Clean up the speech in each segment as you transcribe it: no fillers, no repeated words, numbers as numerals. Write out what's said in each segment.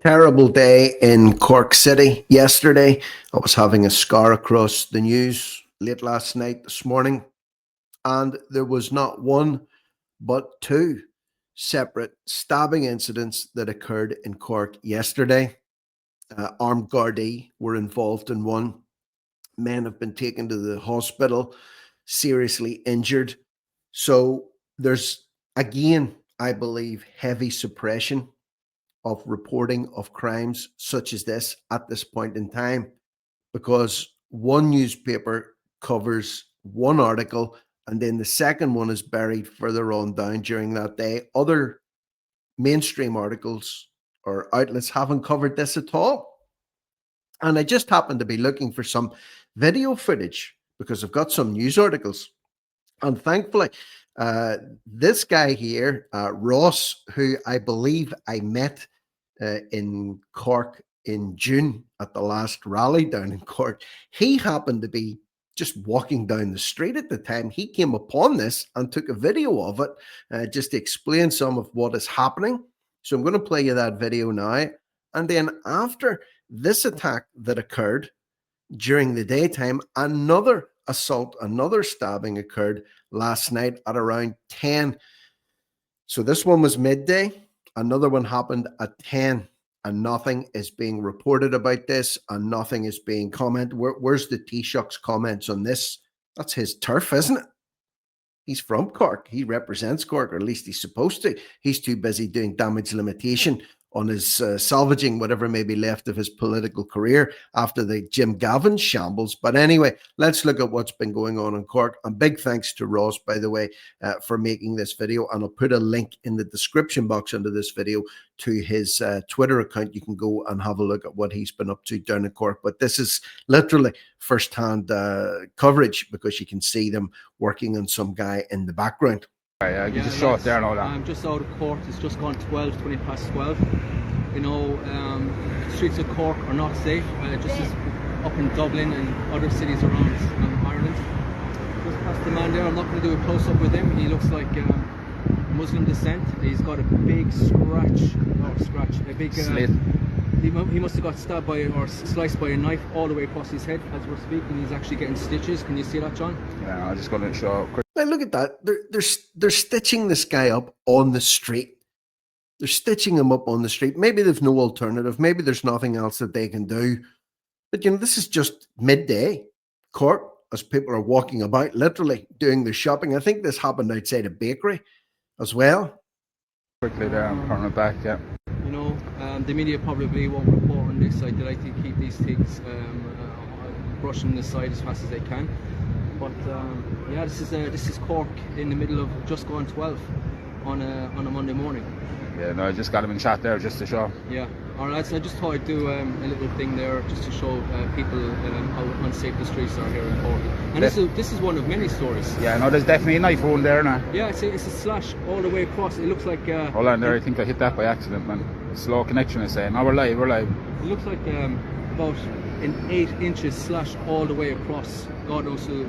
Terrible day in Cork City yesterday. I was having a scar across the news late last night, this morning, and there was not one but two separate stabbing incidents that occurred in Cork yesterday. Armed Gardaí were involved in one. Men have been taken to the hospital, seriously injured. So there's, again, I believe, heavy suppression of reporting of crimes such as this at this point in time, because one newspaper covers one article and then the second one is buried further on down during that day. Other mainstream articles or outlets haven't covered this at all. And I just happened to be looking for some video footage because I've got some news articles. And thankfully, this guy here, Ross, who I believe I met in Cork in June at the last rally down in Cork, he happened to be just walking down the street at the time. He came upon this and took a video of it just to explain some of what is happening. So I'm going to play you that video now. And then after this attack that occurred during the daytime, another assault, another stabbing occurred last night at around 10. So this one was midday. Another one happened at 10, and nothing is being reported about this, and nothing is being commented. Where's the Taoiseach's comments on this? That's his turf, isn't it? He's from Cork. He represents Cork, or at least he's supposed to. He's too busy doing damage limitation on his salvaging whatever may be left of his political career after the Jim Gavin shambles. But anyway, let's look at what's been going on in Cork. And big thanks to Ross, by the way, for making this video. And I'll put a link in the description box under this video to his Twitter account. You can go and have a look at what he's been up to down in Cork. But this is literally first-hand coverage, because you can see them working on some guy in the background. Yeah, you just show it there and all that. I'm just out of Cork. It's just gone 20 past 12. You know, the streets of Cork are not safe, just as up in Dublin and other cities around Ireland. Just past the man there. I'm not going to do a close-up with him. He looks like Muslim descent. He's got a big a big slit. He must have got stabbed by or sliced by a knife all the way across his head. As we're speaking, he's actually getting stitches. Can you see that, John? Yeah, I'm just going to show quick. Now look at that. They're stitching this guy up on the street. They're stitching him up on the street. Maybe there's no alternative. Maybe there's nothing else that they can do. But, you know, this is just midday Cork as people are walking about, literally doing their shopping. I think this happened outside a bakery as well. Quickly there, I'm turning it back, yeah. You know, the media probably won't report on this. I'd like to keep these things brushing aside as fast as they can. But yeah, this is Cork in the middle of just gone 12 on a Monday morning. Yeah, no, I just got him in shot there just to show. Yeah, all right. So I just thought I'd do a little thing there just to show people how unsafe the streets are here in Cork. And this is one of many stories. Yeah, no, there's definitely a knife wound there now. Yeah, it's a slash all the way across. It looks like. Hold on there, I think I hit that by accident, man. Slow connection is saying. No, we're live. It looks like about an 8 inches slash all the way across. God knows who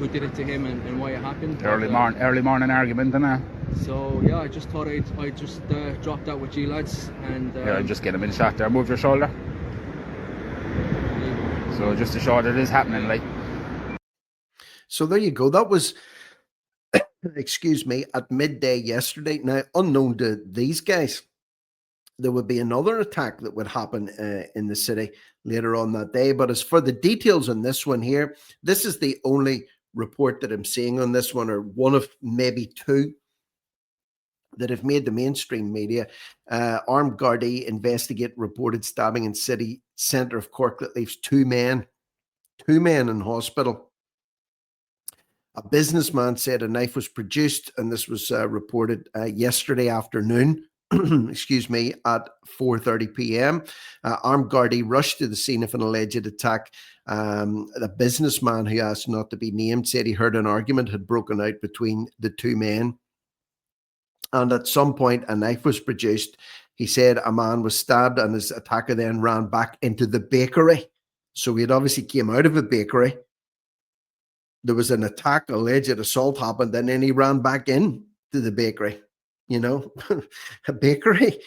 did it to him and why it happened. Early morning argument, innit? So yeah, I just thought I'd just drop that with you lads, and yeah, just get him in shot there. Move your shoulder. So just to show that it is happening, like. So there you go. That was, excuse me, at midday yesterday. Now, unknown to these guys, there would be another attack that would happen in the city later on that day. But as for the details on this one here, this is the only report that I'm seeing on this one, or one of maybe two that have made the mainstream media. Armed Gardaí investigate reported stabbing in city centre of Cork that leaves two men in hospital. A businessman said a knife was produced, and this was reported yesterday afternoon. Excuse me, at 4:30 p.m. Armed Gardaí rushed to the scene of an alleged attack. The businessman, who asked not to be named, said he heard an argument had broken out between the two men, and at some point a knife was produced. He said a man was stabbed, and his attacker then ran back into the bakery. So he had obviously came out of a bakery. There was an attack, alleged assault happened, and then he ran back in to the bakery. You know, a bakery.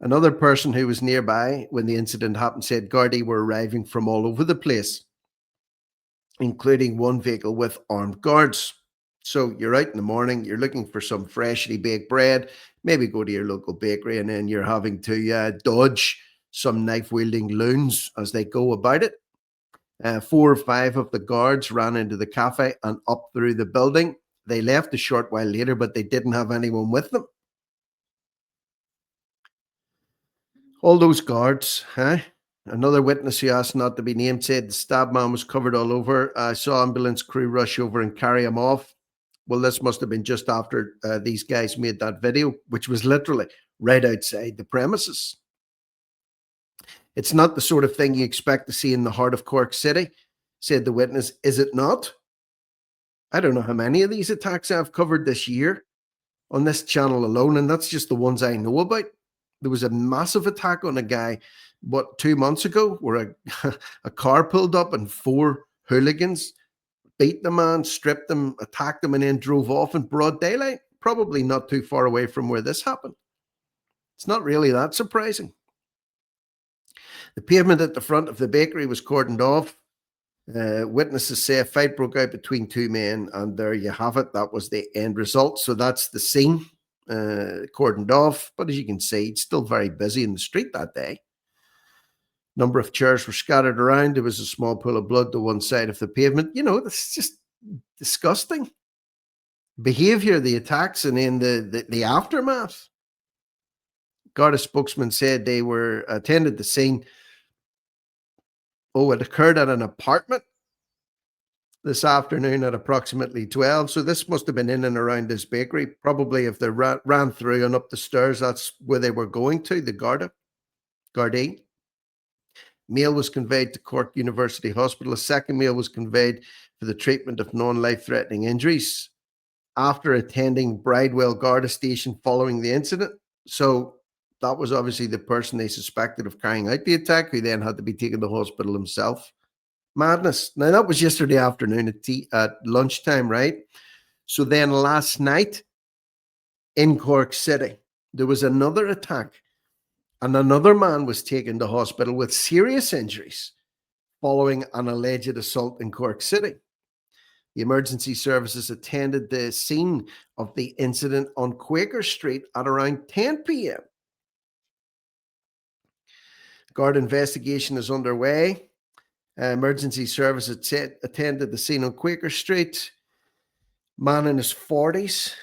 Another person who was nearby when the incident happened said Gardaí were arriving from all over the place, including one vehicle with armed guards. So you're out in the morning, you're looking for some freshly baked bread, maybe go to your local bakery, and then you're having to dodge some knife-wielding loons as they go about it. 4 or 5 of the guards ran into the cafe and up through the building. They left a short while later, but they didn't have anyone with them. All those guards, huh? Another witness who asked not to be named said the stab man was covered all over. I saw ambulance crew rush over and carry him off. Well, this must have been just after these guys made that video, which was literally right outside the premises. It's not the sort of thing you expect to see in the heart of Cork City, said the witness. Is it not? I don't know how many of these attacks I've covered this year on this channel alone, and that's just the ones I know about. There was a massive attack on a guy, 2 months ago, where a car pulled up and 4 hooligans beat the man, stripped him, attacked him, and then drove off in broad daylight, probably not too far away from where this happened. It's not really that surprising. The pavement at the front of the bakery was cordoned off. Witnesses say a fight broke out between 2 men, and there you have it. That was the end result. So that's the scene, cordoned off. But as you can see, it's still very busy in the street that day. Number of chairs were scattered around. There was a small pool of blood to one side of the pavement. You know, that's just disgusting behavior, the attacks, and then the aftermath. Garda spokesman said they were attended the scene. Oh, it occurred at an apartment this afternoon at approximately 12. So this must have been in and around this bakery. Probably if they ran through and up the stairs, that's where they were going to, the Gardaí. Male was conveyed to Cork University Hospital. A second male was conveyed for the treatment of non-life-threatening injuries after attending Bridewell Garda Station following the incident. So that was obviously the person they suspected of carrying out the attack, who then had to be taken to hospital himself. Madness. Now, that was yesterday afternoon at lunchtime, right? So then last night in Cork City, there was another attack, and another man was taken to hospital with serious injuries following an alleged assault in Cork City. The emergency services attended the scene of the incident on Quaker Street at around 10 p.m. Guard investigation is underway. Emergency services attended the scene on Quaker Street. Man in his 40s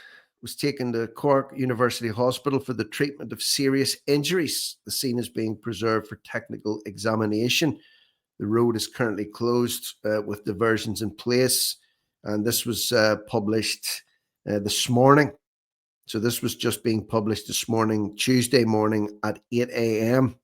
was taken to Cork University Hospital for the treatment of serious injuries. The scene is being preserved for technical examination. The road is currently closed with diversions in place. And this was published this morning. So this was just being published this morning, Tuesday morning at 8 a.m.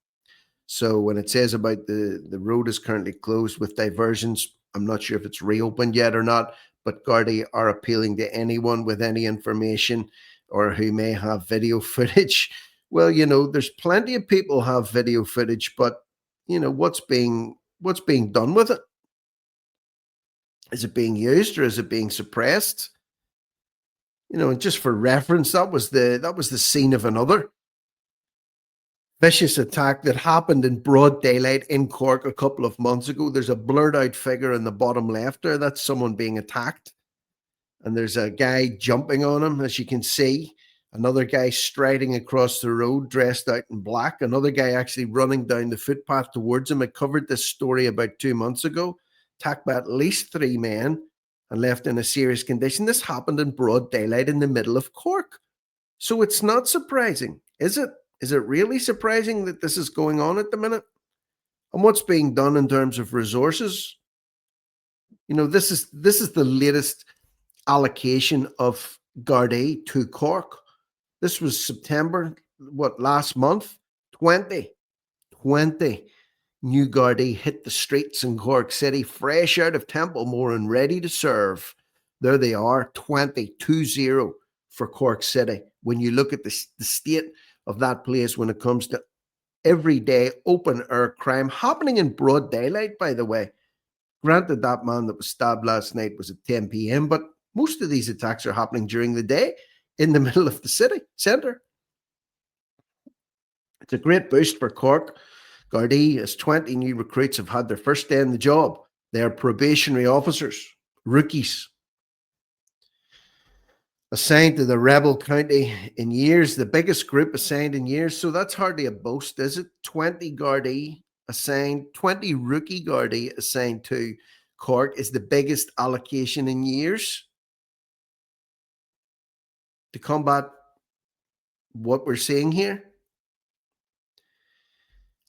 So when it says about the road is currently closed with diversions, I'm not sure if it's reopened yet or not, but Gardaí are appealing to anyone with any information or who may have video footage. Well, you know, there's plenty of people have video footage, but you know, what's being done with it? Is it being used or is it being suppressed? You know, and just for reference, that was the scene of another vicious attack that happened in broad daylight in Cork a couple of months ago. There's a blurred out figure in the bottom left there. That's someone being attacked. And there's a guy jumping on him, as you can see. Another guy striding across the road dressed out in black. Another guy actually running down the footpath towards him. I covered this story about 2 months ago. Attacked by at least 3 men and left in a serious condition. This happened in broad daylight in the middle of Cork. So it's not surprising, is it? Is it really surprising that this is going on at the minute? And what's being done in terms of resources? You know, this is the latest allocation of Gardaí to Cork. This was September, last month? 20 new Gardaí hit the streets in Cork City, fresh out of Templemore and ready to serve. There they are, 20 for Cork City. When you look at the state of that place when it comes to everyday open air crime happening in broad daylight, by the way. Granted, that man that was stabbed last night was at 10 p.m., but most of these attacks are happening during the day in the middle of the city centre. It's a great boost for Cork. Gardaí, as 20 new recruits have had their first day in the job. They're probationary officers, rookies, assigned to the rebel county in years, the biggest group assigned in years. So that's hardly a boast, is it? 20 Gardaí assigned, 20 rookie Gardaí assigned to Cork is the biggest allocation in years to combat what we're seeing here.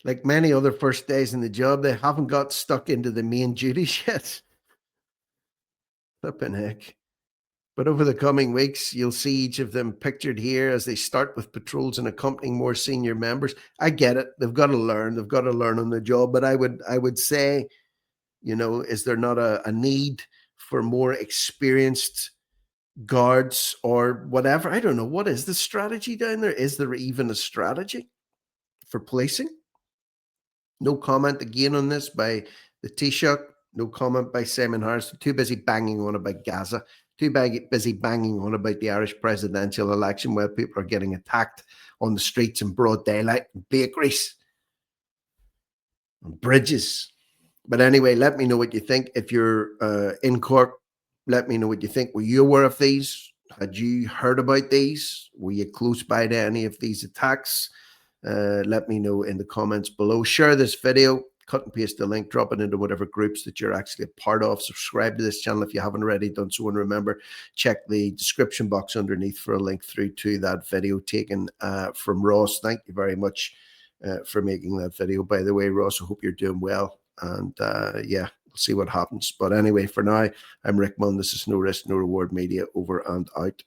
Like many other first days in the job, they haven't got stuck into the main duties yet. Flipping heck. But over the coming weeks, you'll see each of them pictured here as they start with patrols and accompanying more senior members. I get it. They've got to learn. They've got to learn on the job. But I would say, you know, is there not a need for more experienced guards or whatever? I don't know. What is the strategy down there? Is there even a strategy for policing? No comment again on this by the Taoiseach. No comment by Simon Harris. Too busy banging on about Gaza. Too busy banging on about the Irish presidential election where people are getting attacked on the streets in broad daylight, and bakeries, and bridges. But anyway, let me know what you think. If you're in Cork, let me know what you think. Were you aware of these? Had you heard about these? Were you close by to any of these attacks? Let me know in the comments below. Share this video, cut and paste the link, drop it into whatever groups that you're actually a part of. Subscribe to this channel if you haven't already done so. And remember, check the description box underneath for a link through to that video taken from Ross. Thank you very much for making that video. By the way, Ross, I hope you're doing well. And yeah, we'll see what happens. But anyway, for now, I'm Rick Munn. This is No Risk, No Reward Media, over and out.